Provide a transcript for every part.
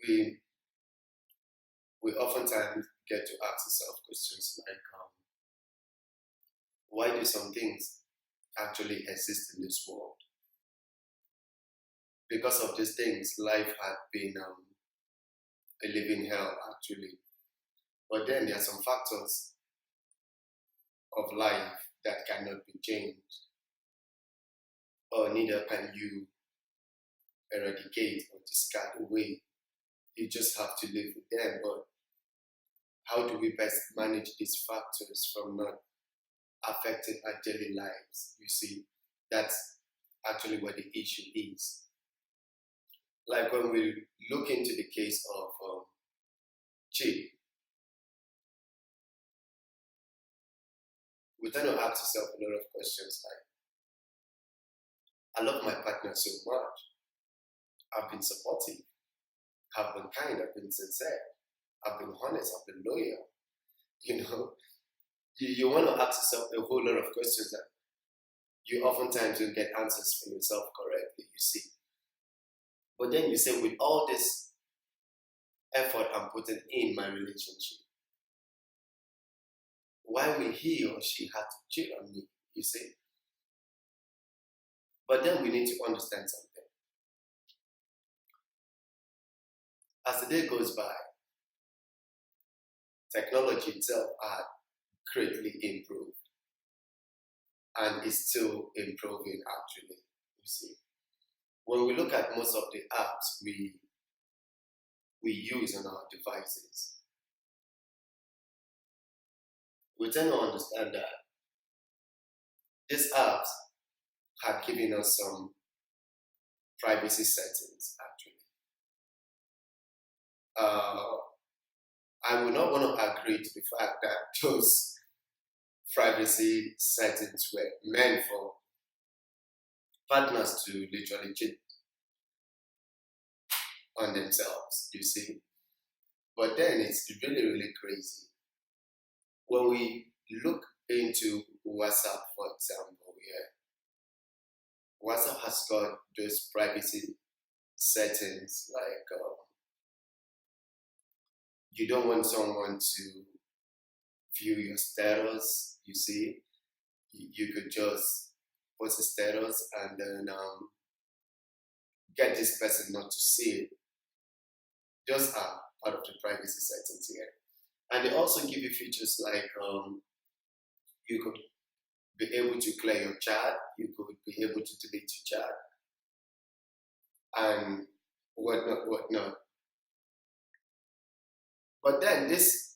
we we oftentimes get to ask ourselves questions like, why do some things actually exist in this world? Because of these things, life had been a living hell, actually. But then there are some factors of life that cannot be changed, or neither can you eradicate or discard away. You just have to live with them. But how do we best manage these factors from not affecting our daily lives? You see, that's actually what the issue is. Like when we look into the case of cheat, we tend to ask ourselves a lot of questions like, I love my partner so much. I've been supportive. I've been kind. I've been sincere. I've been honest. I've been loyal. You know, you want to ask yourself a whole lot of questions that you oftentimes don't get answers for yourself correctly, you see. But then you say, with all this effort I'm putting in my relationship, why will he or she have to cheat on me, you see? But then we need to understand something. As the day goes by, technology itself had greatly improved and is still improving, actually, you see. When we look at most of the apps we use on our devices, we tend to understand that these apps have given us some privacy settings, actually. I would not want to agree to the fact that those privacy settings were meant for partners to literally cheat on themselves, you see. But then it's really, really crazy. When we look into WhatsApp, for example, WhatsApp has got those privacy settings like you don't want someone to view your status, you see. You could just post a status and then get this person not to see it. Those are part of the privacy settings here. And they also give you features like you could be able to clear your chat, you could be able to delete your chat, and whatnot. But then these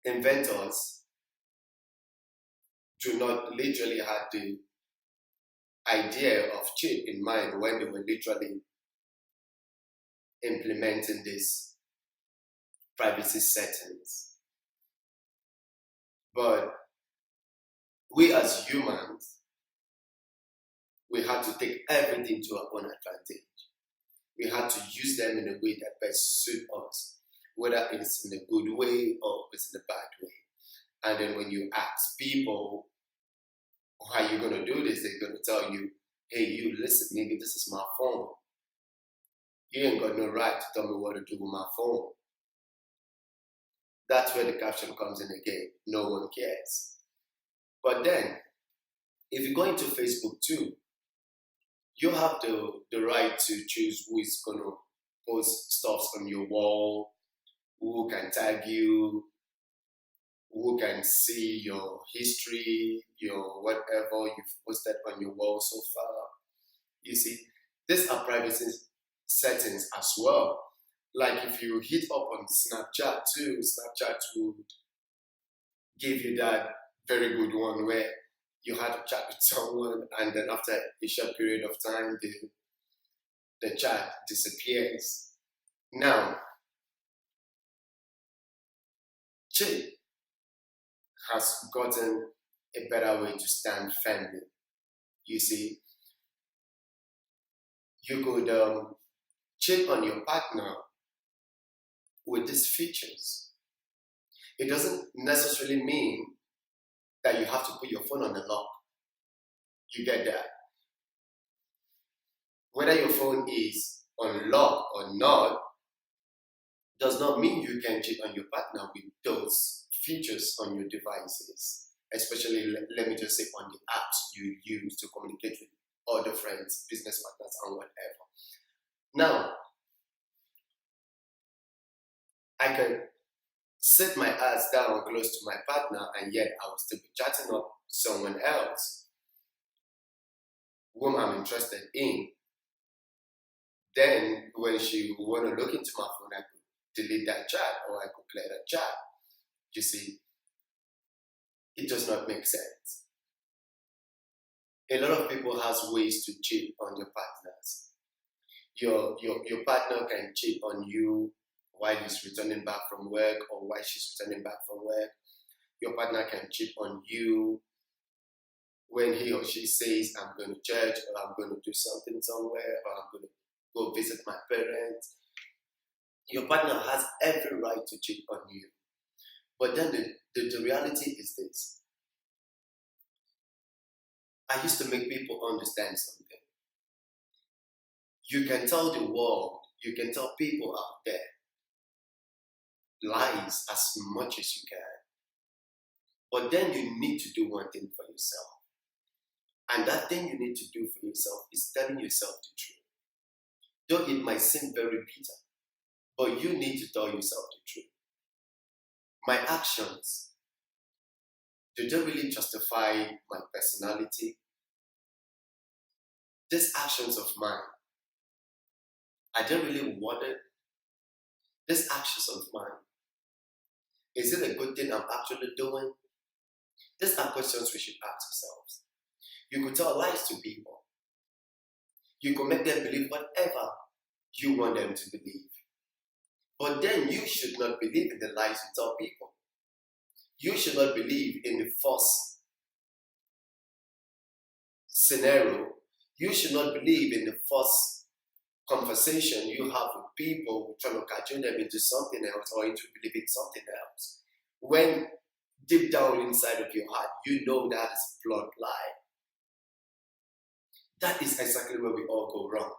inventors do not literally have the idea of chip in mind when they were literally implementing these privacy settings. But we as humans, we had to take everything to our own advantage. We had to use them in a way that best suit us, whether it's in a good way or it's in a bad way. And then when you ask people, how are you going to do this? They're going to tell you, hey, you listen, nigga, this is my phone. You ain't got no right to tell me what to do with my phone. That's where the caption comes in again. No one cares. But then, if you go into Facebook too, you have the right to choose who is going to post stuff on your wall, who can tag you, who can see your history, your whatever you've posted on your wall so far. You see, these are privacy settings as well. Like if you hit up on Snapchat too, Snapchat would give you that very good one where you had to chat with someone and then after a short period of time, the chat disappears. Now, Chip has gotten a better way to stand firmly. You see, you could cheat on your partner with these features. It doesn't necessarily mean that you have to put your phone on the lock. You get that? Whether your phone is unlocked or not, does not mean you can cheat on your partner with those features on your devices, especially, let me just say, on the apps you use to communicate with other friends, business partners, and whatever. Now, I can sit my ass down close to my partner and yet I will still be chatting up someone else whom I'm interested in. Then when she want to look into my phone, I could delete that chat or I could clear that chat. You see, it does not make sense. A lot of people has ways to cheat on their partners. Your partner can cheat on you while he's returning back from work or while she's returning back from work. Your partner can cheat on you when he or she says, I'm going to church or I'm going to do something somewhere or I'm going to go visit my parents. Your partner has every right to cheat on you. But then the reality is this. I used to make people understand something. You can tell the world, you can tell people out there lies as much as you can. But then you need to do one thing for yourself. And that thing you need to do for yourself is telling yourself the truth. Though it might seem very bitter, but you need to tell yourself the truth. My actions, do they really justify my personality? These actions of mine, are they really wanted? These actions of mine, is it a good thing I'm actually doing? These are questions we should ask ourselves. You could tell lies to people. You could make them believe whatever you want them to believe. But then you should not believe in the lies you tell people. You should not believe in the false scenario. You should not believe in the false conversation you have with people trying to cajole them into something else or into believing something else. When deep down inside of your heart, you know that is a blunt lie. That is exactly where we all go wrong.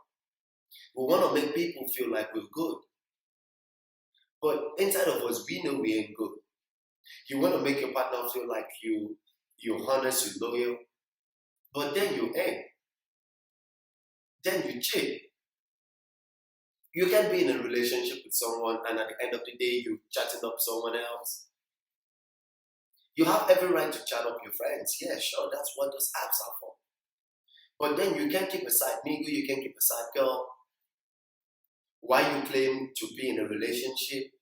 We want to make people feel like we're good. But inside of us, we know we ain't good. You want to make your partner feel like you're honest, you're loyal, but then you ain't. Then you cheat. You can be in a relationship with someone and at the end of the day, you're chatting up someone else. You have every right to chat up your friends. Yeah, sure, that's what those apps are for. But then you can't keep a side nigga, you can't keep a side girl. Why you claim to be in a relationship?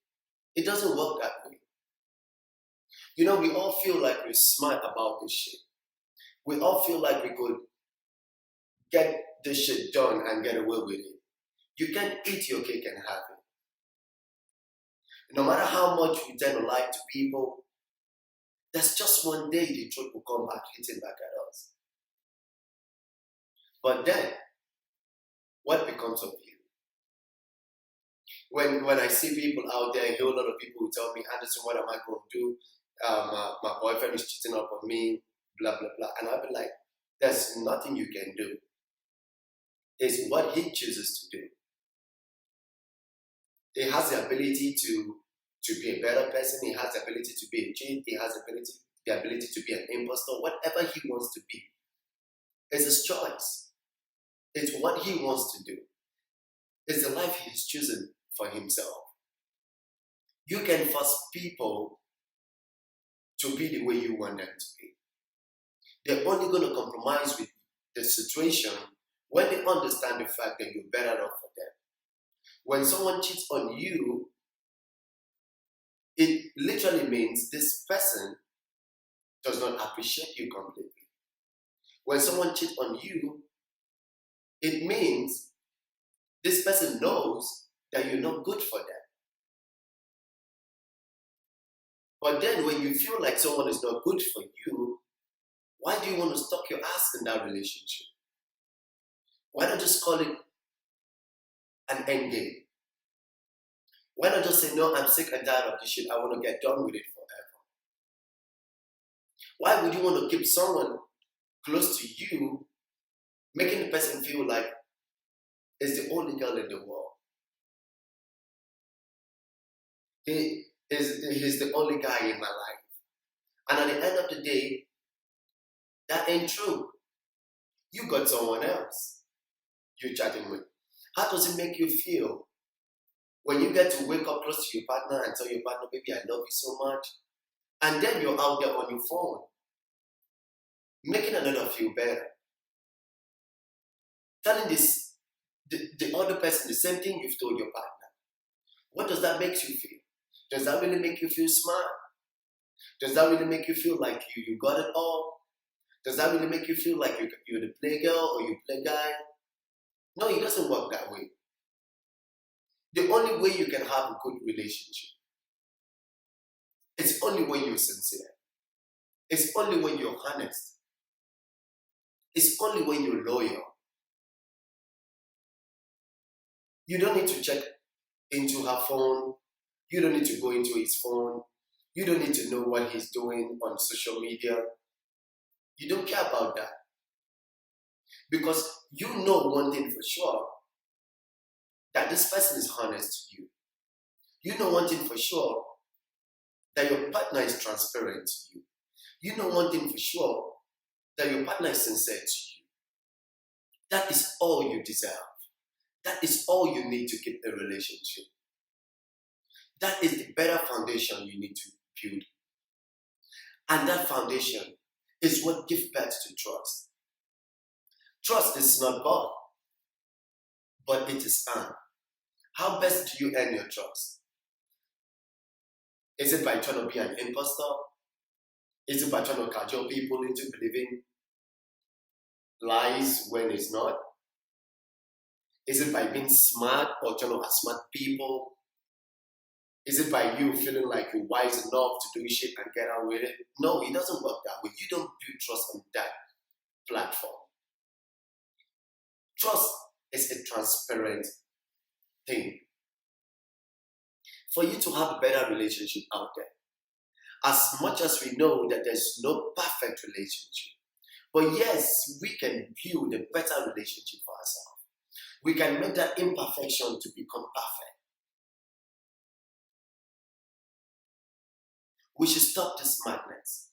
It doesn't work that way. You know, we all feel like we're smart about this shit. We all feel like we could get this shit done and get away with it. You can't eat your cake and have it. No matter how much we tend to lie to people, there's just one day the truth will come back hitting back at us. But then, what becomes of you? When I see people out there, I hear a lot of people who tell me, Anderson, what am I going to do? My boyfriend is cheating up on me, blah, blah, blah. And I'll be like, there's nothing you can do. It's what he chooses to do. He has the ability to be a better person. He has the ability to be a cheat. He has the ability to be an imposter. Whatever he wants to be. It's his choice. It's what he wants to do. It's the life he's chosen for himself. You can force people to be the way you want them to be. They're only going to compromise with the situation when they understand the fact that you're better off for them. When someone cheats on you, it literally means this person does not appreciate you completely. When someone cheats on you, it means this person knows that you're not good for them. But then when you feel like someone is not good for you, why do you want to stuck your ass in that relationship? Why not just call it an end game? Why not just say, no, I'm sick and tired of this shit, I want to get done with it forever? Why would you want to keep someone close to you, making the person feel like is the only girl in the world. He's the only guy in my life. And at the end of the day, that ain't true. You got someone else you're chatting with. How does it make you feel when you get to wake up close to your partner and tell your partner, baby, I love you so much, and then you're out there on your phone, making another feel better, telling the other person the same thing you've told your partner? What does that make you feel? Does that really make you feel smart? Does that really make you feel like you got it all? Does that really make you feel like you're the play girl or you play guy? No, it doesn't work that way. The only way you can have a good relationship is only when you're sincere. It's only when you're honest. It's only when you're loyal. You don't need to check into her phone. You don't need to go into his phone. You don't need to know what he's doing on social media. You don't care about that. Because you know one thing for sure, that this person is honest to you. You know one thing for sure, that your partner is transparent to you. You know one thing for sure, that your partner is sincere to you. That is all you deserve. That is all you need to keep a relationship. That is the better foundation you need to build. And that foundation is what gives birth to trust. Trust is not bought, but it is earned. How best do you earn your trust? Is it by trying to be an imposter? Is it by trying to cajole people into believing lies when it's not? Is it by being smart or trying to outsmart people? Is it by you feeling like you're wise enough to do shit and get out with it? No, it doesn't work that way. You don't build trust on that platform. Trust is a transparent thing. For you to have a better relationship out there, as much as we know that there's no perfect relationship, but yes, we can build a better relationship for ourselves. We can make that imperfection to become perfect. We should stop this madness.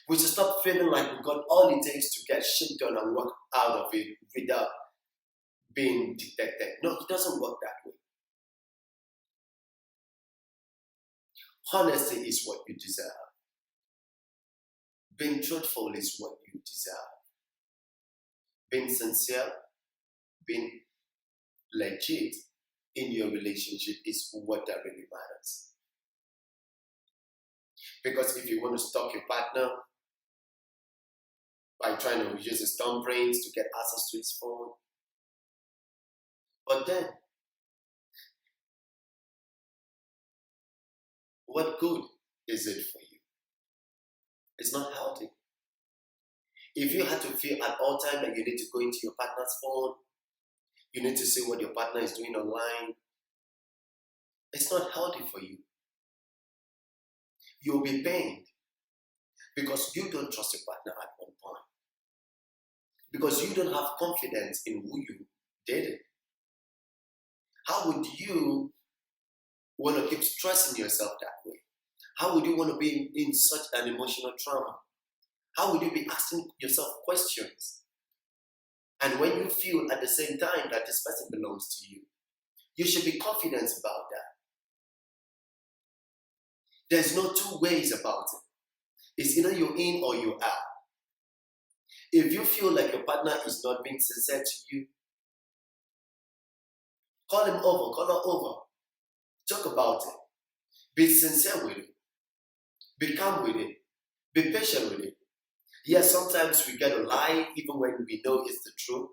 We should stop feeling like we got all it takes to get shit done and work out of it without being detected. No, it doesn't work that way. Honesty is what you deserve. Being truthful is what you deserve. Being sincere, being legit in your relationship is what that really matters. Because if you want to stalk your partner by trying to use his thumb brains to get access to his phone, but then, what good is it for you? It's not healthy. If you had to feel at all times that you need to go into your partner's phone, you need to see what your partner is doing online, it's not healthy for you. You'll be pained because you don't trust your partner at one point. Because you don't have confidence in who you dated. How would you want to keep stressing yourself that way? How would you want to be in such an emotional trauma? How would you be asking yourself questions? And when you feel at the same time that this person belongs to you, you should be confident about that. There's no two ways about it. It's either you're in or you're out. If you feel like your partner is not being sincere to you, call him over, call her over. Talk about it. Be sincere with it. Be calm with it. Be patient with it. Yes, sometimes we get a lie even when we know it's the truth.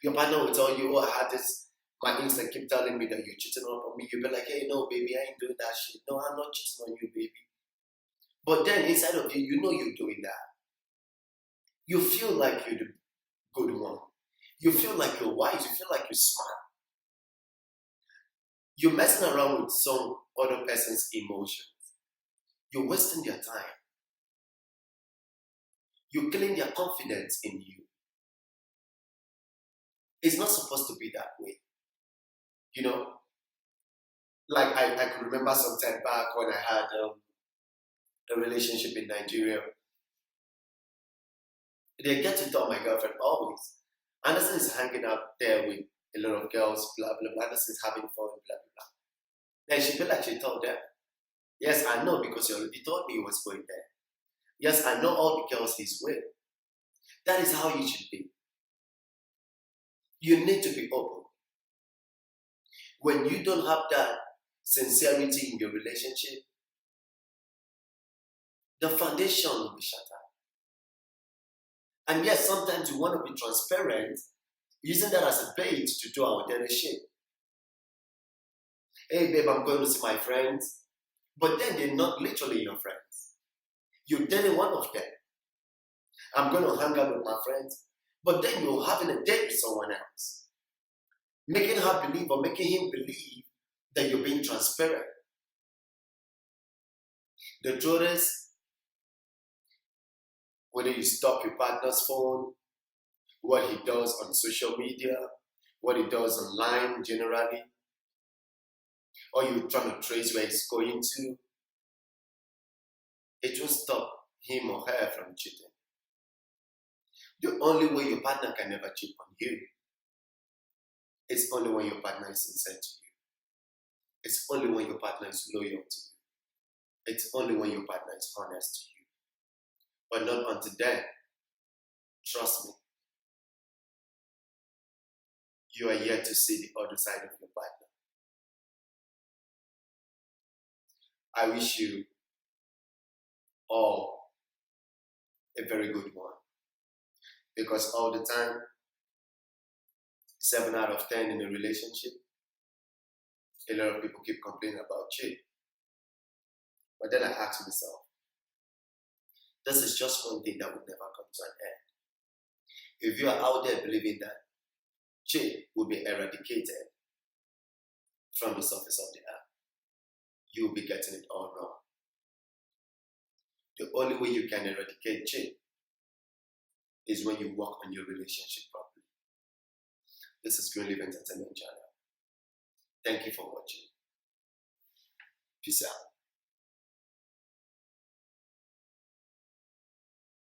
Your partner will tell you, oh, I had this, my instinct keep telling me that you're cheating on me. You'll be like, hey, no, baby, I ain't doing that shit. No, I'm not cheating on you, baby. But then inside of you, you know you're doing that. You feel like you're the good one. You feel like you're wise. You feel like you're smart. You're messing around with some other person's emotions. You're wasting their time. You're killing their confidence in you. It's not supposed to be that way. You know, like I could remember some time back when I had a relationship in Nigeria. They get to tell my girlfriend always. Anderson is hanging out there with a lot of girls, blah blah blah. Anderson is having fun, blah blah blah. Then she feel like she told them, yes, I know because you already told me he was going there. Yes, I know all the girls he's with. That is how you should be. You need to be open. When you don't have that sincerity in your relationship, the foundation will be shattered. And yes, sometimes you want to be transparent, using that as a bait to do our dirty shit. Hey babe, I'm going to see my friends. But then they're not literally your friends. You're dating one of them. I'm going to hang out with my friends. But then you're having a date with someone else. Making her believe or making him believe that you're being transparent. The truth is, whether you stalk your partner's phone, what he does on social media, what he does online generally, or you're trying to trace where he's going to, it won't stop him or her from cheating. The only way your partner can never cheat on you is only when your partner is sincere to you. It's only when your partner is loyal to you. It's only when your partner is honest to you. But not until then, trust me, you are yet to see the other side of your partner. I wish you all a very good one. Because all the time, 7 out of 10 in a relationship, a lot of people keep complaining about cheat. But then I ask myself, this is just one thing that will never come to an end. If you are out there believing that cheat will be eradicated from the surface of the earth, you will be getting it all wrong. The only way you can eradicate cheat is when you work on your relationship properly. This is Green Live Entertainment Channel. Thank you for watching. Peace out.